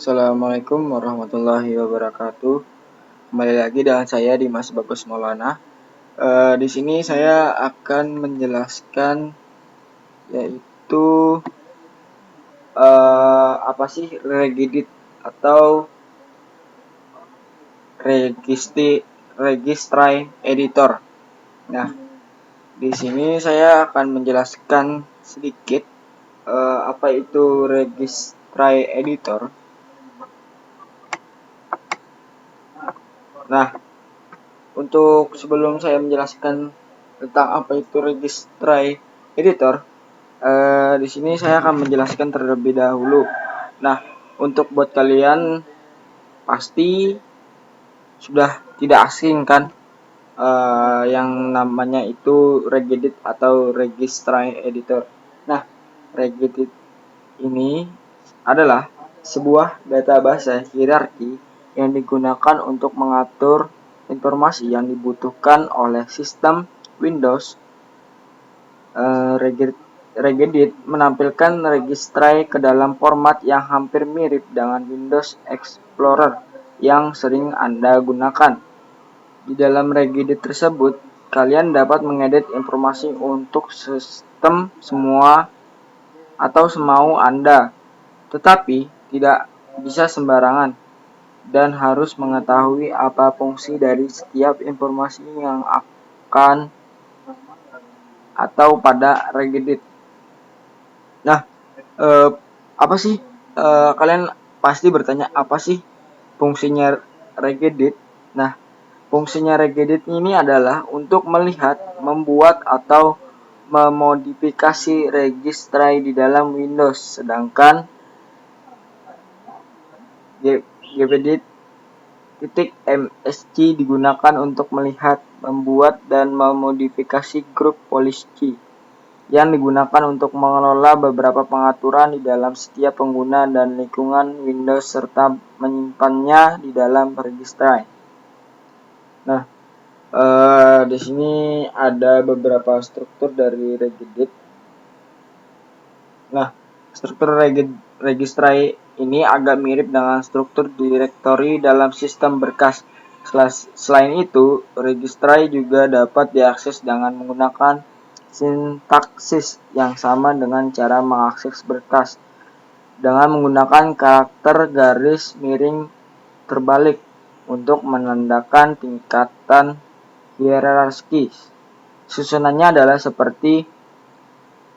Assalamualaikum warahmatullahi wabarakatuh. Kembali lagi dengan saya Dimas Bagus Maulana. Di sini saya akan menjelaskan yaitu apa sih regedit atau registry editor. Nah, di sini saya akan menjelaskan sedikit apa itu registry editor. Nah, untuk sebelum saya menjelaskan tentang apa itu registry editor, di sini saya akan menjelaskan terlebih dahulu. Nah, untuk buat kalian pasti sudah tidak asing kan yang namanya itu regedit atau registry editor. Nah, regedit ini adalah sebuah database hierarki yang digunakan untuk mengatur informasi yang dibutuhkan oleh sistem Windows. Regedit menampilkan registry ke dalam format yang hampir mirip dengan Windows Explorer yang sering Anda gunakan. Di dalam regedit tersebut, kalian dapat mengedit informasi untuk sistem semua atau semau Anda, tetapi tidak bisa sembarangan dan harus mengetahui apa fungsi dari setiap informasi yang akan atau pada regedit. Nah, apa sih kalian pasti bertanya apa sih fungsinya regedit? Nah, fungsinya regedit ini adalah untuk melihat, membuat atau memodifikasi registry di dalam Windows, sedangkan gpedit.msg digunakan untuk melihat, membuat, dan memodifikasi grup policy yang digunakan untuk mengelola beberapa pengaturan di dalam setiap pengguna dan lingkungan Windows serta menyimpannya di dalam registry. Nah, di sini ada beberapa struktur dari regedit. Nah, struktur registry ini agak mirip dengan struktur direktori dalam sistem berkas. Selain itu, registry juga dapat diakses dengan menggunakan sintaksis yang sama dengan cara mengakses berkas, dengan menggunakan karakter garis miring terbalik untuk menandakan tingkatan hierarkis. Susunannya adalah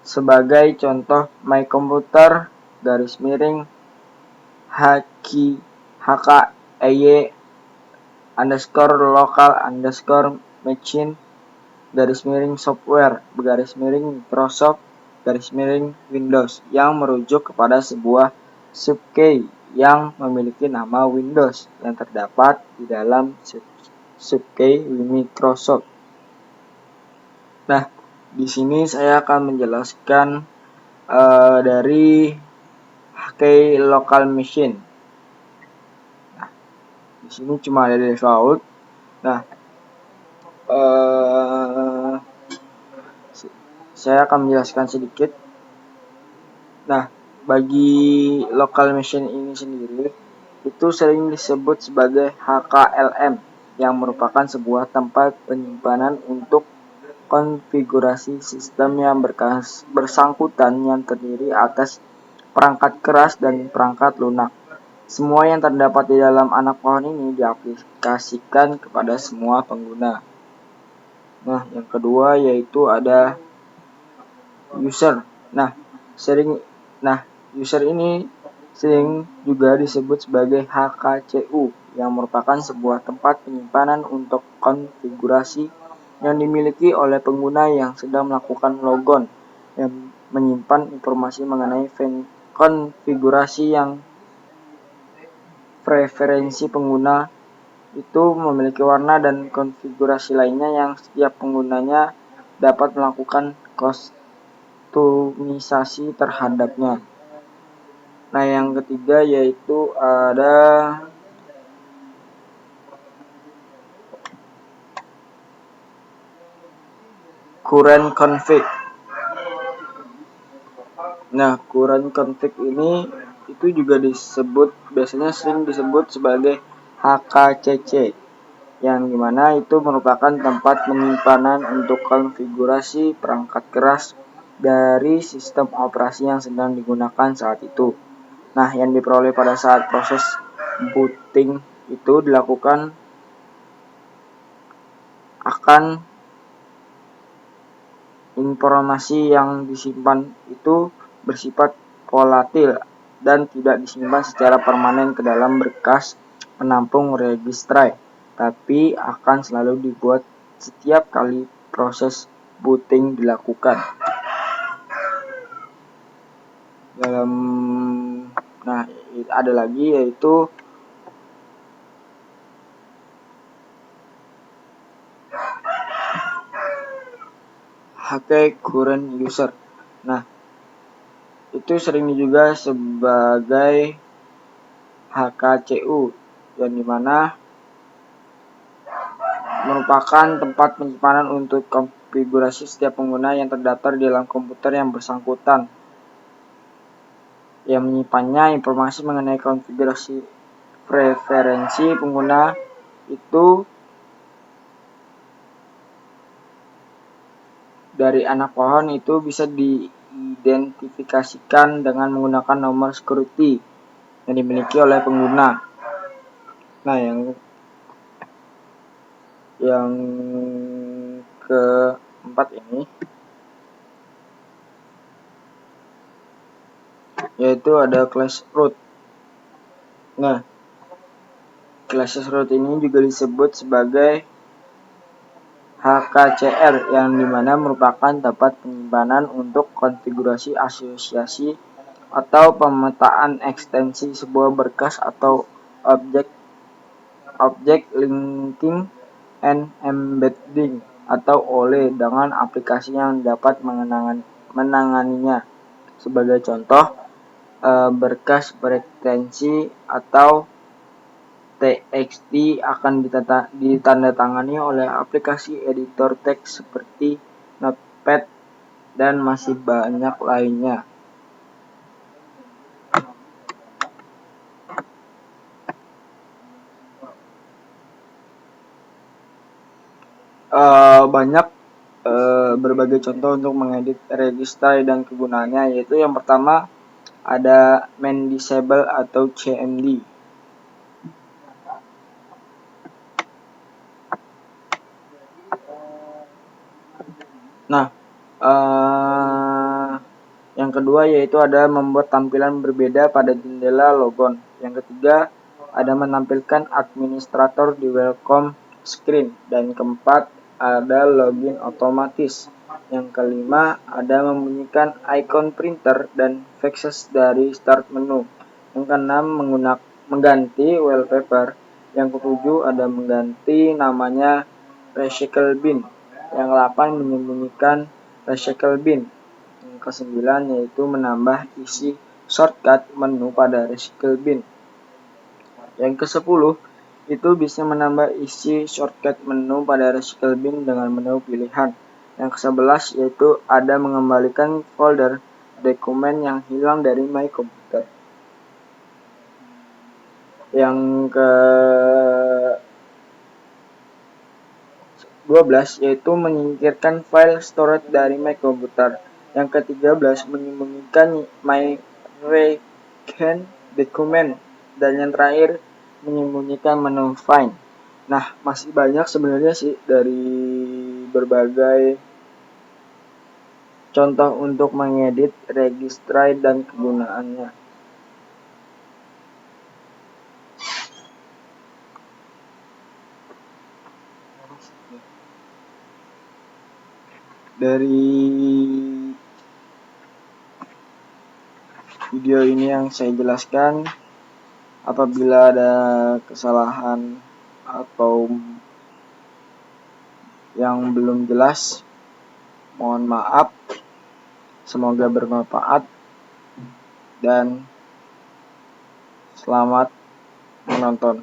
sebagai contoh my computer garis miring hky underscore local underscore machine garis miring software garis miring Microsoft garis miring Windows yang merujuk kepada sebuah subkey yang memiliki nama Windows yang terdapat di dalam subkey Microsoft. Nah, di sini saya akan menjelaskan dari key local machine. Nah, di sini cuma ada default. Nah, saya akan menjelaskan sedikit. Nah, bagi local machine ini sendiri itu sering disebut sebagai HKLM yang merupakan sebuah tempat penyimpanan untuk konfigurasi sistem yang bersangkutan yang terdiri atas perangkat keras dan perangkat lunak. Semua yang terdapat di dalam anak pohon ini diaplikasikan kepada semua pengguna. Nah, yang kedua yaitu ada user. User ini sering juga disebut sebagai HKCU yang merupakan sebuah tempat penyimpanan untuk konfigurasi yang dimiliki oleh pengguna yang sedang melakukan logon, yang menyimpan informasi mengenai konfigurasi yang preferensi pengguna itu memiliki warna dan konfigurasi lainnya yang setiap penggunanya dapat melakukan kustomisasi terhadapnya. Nah, yang ketiga yaitu ada current config. Nah, current config ini itu juga biasanya sering disebut sebagai HKCC, yang dimana itu merupakan tempat penyimpanan untuk konfigurasi perangkat keras dari sistem operasi yang sedang digunakan saat itu. Nah, yang diperoleh pada saat proses booting itu dilakukan akan informasi yang disimpan itu bersifat volatil dan tidak disimpan secara permanen ke dalam berkas penampung registry, tapi akan selalu dibuat setiap kali proses booting dilakukan. Nah, ada lagi yaitu HK current user. Nah, itu sering juga sebagai HKCU, yang dimana merupakan tempat penyimpanan untuk konfigurasi setiap pengguna yang terdaftar di dalam komputer yang bersangkutan, yang menyimpannya informasi mengenai konfigurasi preferensi pengguna itu dari anak pohon itu bisa diidentifikasikan dengan menggunakan nomor security yang dimiliki oleh pengguna. Nah, yang keempat ini yaitu ada class root. Nah, class root ini juga disebut sebagai HKCR, yang dimana merupakan tempat penyimpanan untuk konfigurasi asosiasi atau pemetaan ekstensi sebuah berkas atau objek linking and embedding atau OLE dengan aplikasi yang dapat menanganinya. Sebagai contoh, berkas berekstensi atau TXT akan ditandatangani oleh aplikasi editor teks seperti Notepad dan masih banyak lainnya. Banyak berbagai contoh untuk mengedit registry dan kegunaannya, yaitu yang pertama ada main disable atau CMD. Nah, yang kedua yaitu ada membuat tampilan berbeda pada jendela logon. Yang ketiga ada menampilkan administrator di welcome screen. Dan keempat ada login otomatis. Yang kelima ada membunyikan icon printer dan faxes dari start menu. Yang keenam mengganti wallpaper. Yang ketujuh ada mengganti namanya recycle bin. Yang ke-8 menyembunyikan recycle bin. Yang ke-9 yaitu menambah isi shortcut menu pada recycle bin. Yang ke-10 itu bisa menambah isi shortcut menu pada recycle bin dengan menu pilihan. Yang ke-11 yaitu ada mengembalikan folder dokumen yang hilang dari My Computer. Yang ke-12 yaitu menyingkirkan file storage dari My Computer. Yang ke-13 menyembunyikan My Recent Document. Dan yang terakhir menyembunyikan menu Find. Nah, masih banyak sebenarnya sih dari berbagai contoh untuk mengedit registry dan kegunaannya. Dari video ini yang saya jelaskan, apabila ada kesalahan atau yang belum jelas, mohon maaf. Semoga bermanfaat dan selamat menonton.